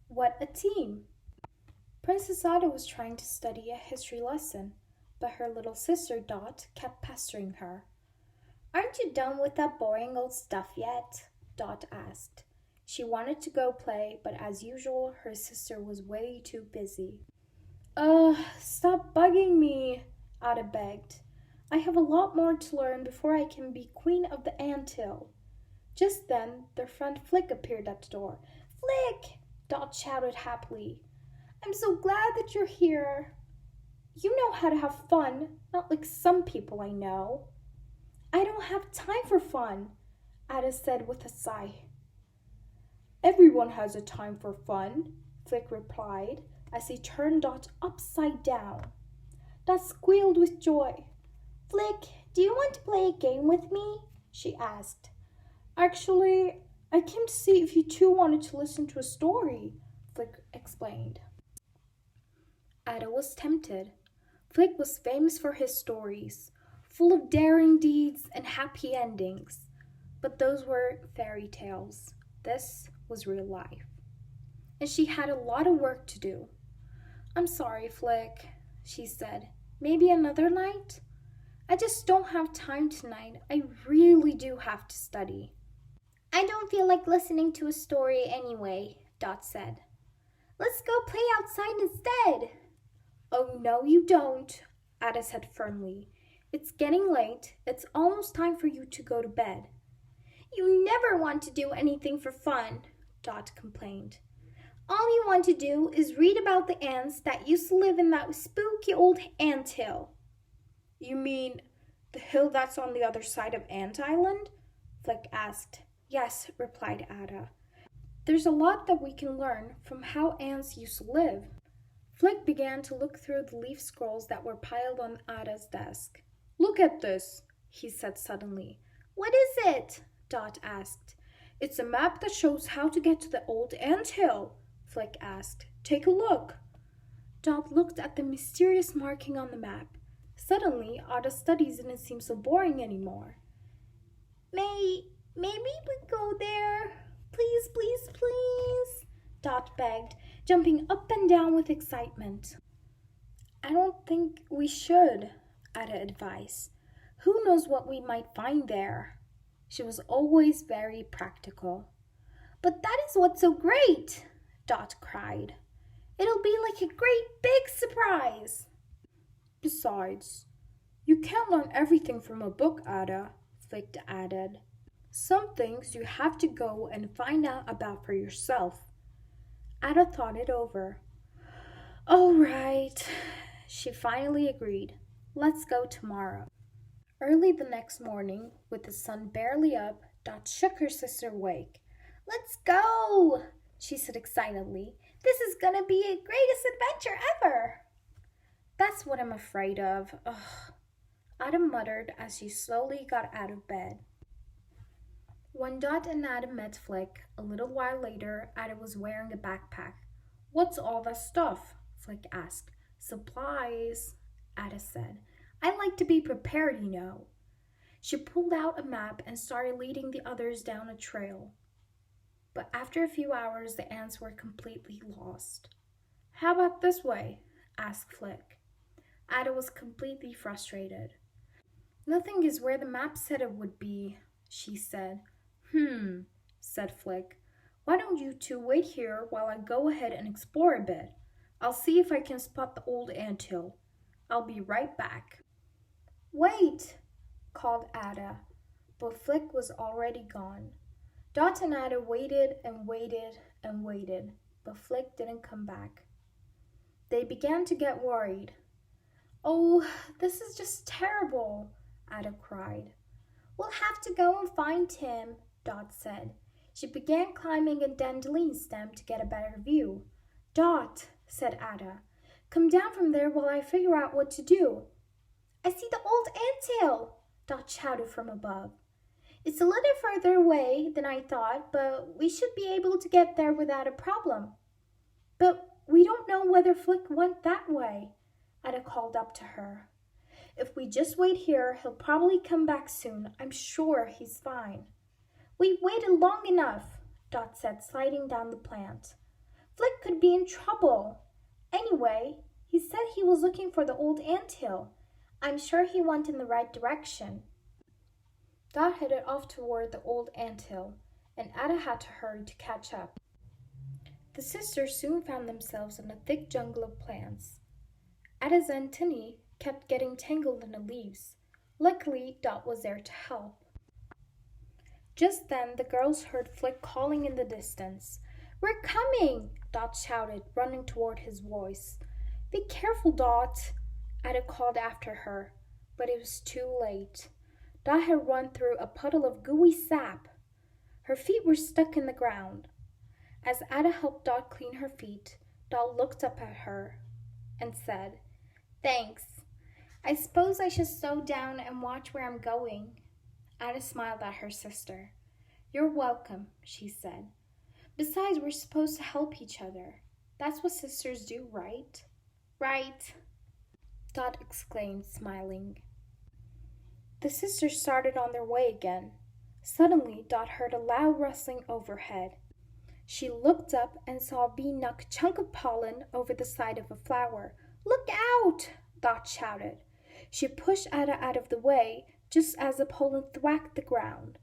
What a team! Princess Ada was trying to study a history lesson, but her little sister Dot kept pestering her. Aren't you done with that boring old stuff yet? Dot asked. She wanted to go play, but as usual, her sister was way too busy. Stop bugging me, Ada begged. I have a lot more to learn before I can be queen of the anthill. Just then, their friend Flick appeared at the door. Flick! Dot shouted happily. I'm so glad that you're here. You know how to have fun, not like some people I know. I don't have time for fun, Ada said with a sigh. Everyone has a time for fun, Flick replied as he turned Dot upside down. Dot squealed with joy. Flick, do you want to play a game with me? She asked. Actually, I came to see if you two wanted to listen to a story, Flick explained. Ada was tempted. Flick was famous for his stories, full of daring deeds and happy endings. But those were fairy tales. This was real life. And she had a lot of work to do. I'm sorry, Flick, she said. Maybe another night? I just don't have time tonight. I really do have to study. I don't feel like listening to a story anyway, Dot said. Let's go play outside instead. Oh, no, you don't, Ada said firmly. It's getting late. It's almost time for you to go to bed. You never want to do anything for fun, Dot complained. All you want to do is read about the ants that used to live in that spooky old ant hill. You mean the hill that's on the other side of Ant Island? Flick asked. Yes, replied Ada. There's a lot that we can learn from how ants used to live. Flick began to look through the leaf scrolls that were piled on Ada's desk. Look at this, he said suddenly. What is it? Dot asked. It's a map that shows how to get to the old ant hill, Flick asked. Take a look. Dot looked at the mysterious marking on the map. Suddenly, Ada's studies didn't seem so boring anymore. Maybe we go there. Please, please, please, Dot begged, jumping up and down with excitement. I don't think we should, Ada advised. Who knows what we might find there? She was always very practical. But that is what's so great, Dot cried. It'll be like a great big surprise. Besides, you can't learn everything from a book, Ada, Flick added. Some things you have to go and find out about for yourself. Ada thought it over. All right, she finally agreed. Let's go tomorrow. Early the next morning, with the sun barely up, Dot shook her sister awake. Let's go, she said excitedly. This is gonna be the greatest adventure ever. That's what I'm afraid of. Ugh, Ada muttered as she slowly got out of bed. When Dot and Ada met Flick, a little while later, Ada was wearing a backpack. What's all that stuff? Flick asked. Supplies, Ada said. I like to be prepared, you know. She pulled out a map and started leading the others down a trail. But after a few hours, the ants were completely lost. How about this way? Asked Flick. Ada was completely frustrated. Nothing is where the map said it would be, she said. Said Flick. Why don't you two wait here while I go ahead and explore a bit? I'll see if I can spot the old anthill. I'll be right back. Wait, called Ada, but Flick was already gone. Dot and Ada waited and waited and waited, but Flick didn't come back. They began to get worried. Oh, this is just terrible, Ada cried. We'll have to go and find him, Dot said. She began climbing a dandelion stem to get a better view. Dot, said Ada, come down from there while I figure out what to do. I see the old anthill, Dot shouted from above. It's a little further away than I thought, but we should be able to get there without a problem. But we don't know whether Flick went that way, Ada called up to her. If we just wait here, he'll probably come back soon. I'm sure he's fine. We waited long enough, Dot said, sliding down the plant. Flick could be in trouble. Anyway, he said he was looking for the old anthill. I'm sure he went in the right direction. Dot headed off toward the old anthill, and Ada had to hurry to catch up. The sisters soon found themselves in a thick jungle of plants. Ada's antennae kept getting tangled in the leaves. Luckily, Dot was there to help. Just then, the girls heard Flick calling in the distance. "We're coming!" Dot shouted, running toward his voice. "Be careful, Dot!" Ada called after her, but it was too late. Dot had run through a puddle of gooey sap. Her feet were stuck in the ground. As Ada helped Dot clean her feet, Dot looked up at her and said, "Thanks. I suppose I should slow down and watch where I'm going." Ada smiled at her sister. "You're welcome," she said. "Besides, we're supposed to help each other. That's what sisters do, right?" "Right," Dot exclaimed, smiling. The sisters started on their way again. Suddenly, Dot heard a loud rustling overhead. She looked up and saw a bee knock a chunk of pollen over the side of a flower. "Look out!" Dot shouted. She pushed Ada out of the way just as the pollen thwacked the ground.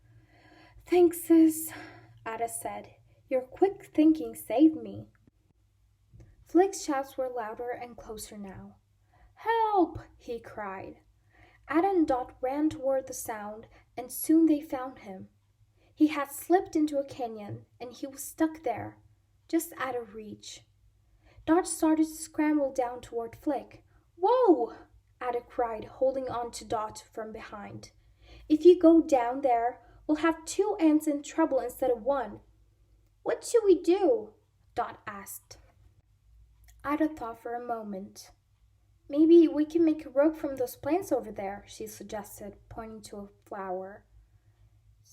"Thanks, sis," Ada said. "Your quick thinking saved me." Flick's shouts were louder and closer now. "Help!" he cried. Ada and Dot ran toward the sound, and soon they found him. He had slipped into a canyon, and he was stuck there, just out of reach. Dot started to scramble down toward Flick. "Whoa!" Ada cried, holding on to Dot from behind. "If you go down there, we'll have 2 ants in trouble instead of 1. "What should we do?" Dot asked. Ada thought for a moment. "Maybe we can make a rope from those plants over there," she suggested, pointing to a flower.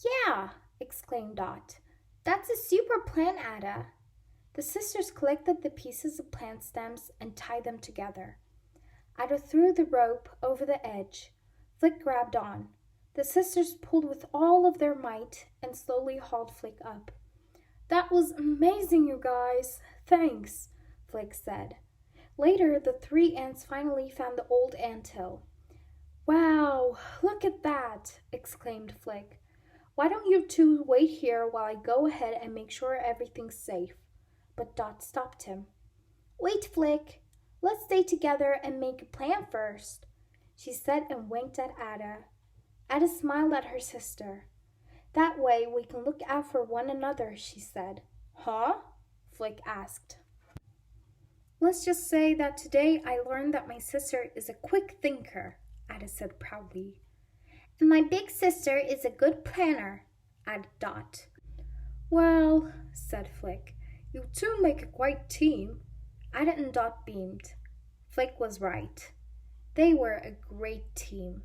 "Yeah!" exclaimed Dot. "That's a super plan, Ada." The sisters collected the pieces of plant stems and tied them together. Ada threw the rope over the edge. Flick grabbed on. The sisters pulled with all of their might and slowly hauled Flick up. "That was amazing, you guys. Thanks," Flick said. Later, the 3 ants finally found the old anthill. "Wow, look at that!" exclaimed Flick. "Why don't you 2 wait here while I go ahead and make sure everything's safe?" But Dot stopped him. "Wait, Flick. Let's stay together and make a plan first," she said and winked at Ada. Ada smiled at her sister. "That way we can look out for one another," she said. "Huh?" Flick asked. "Let's just say that today I learned that my sister is a quick thinker," Ada said proudly. "And my big sister is a good planner," added Dot. "Well," said Flick, "you 2 make a quite team." Ada and Dot beamed. Flick was right. They were a great team.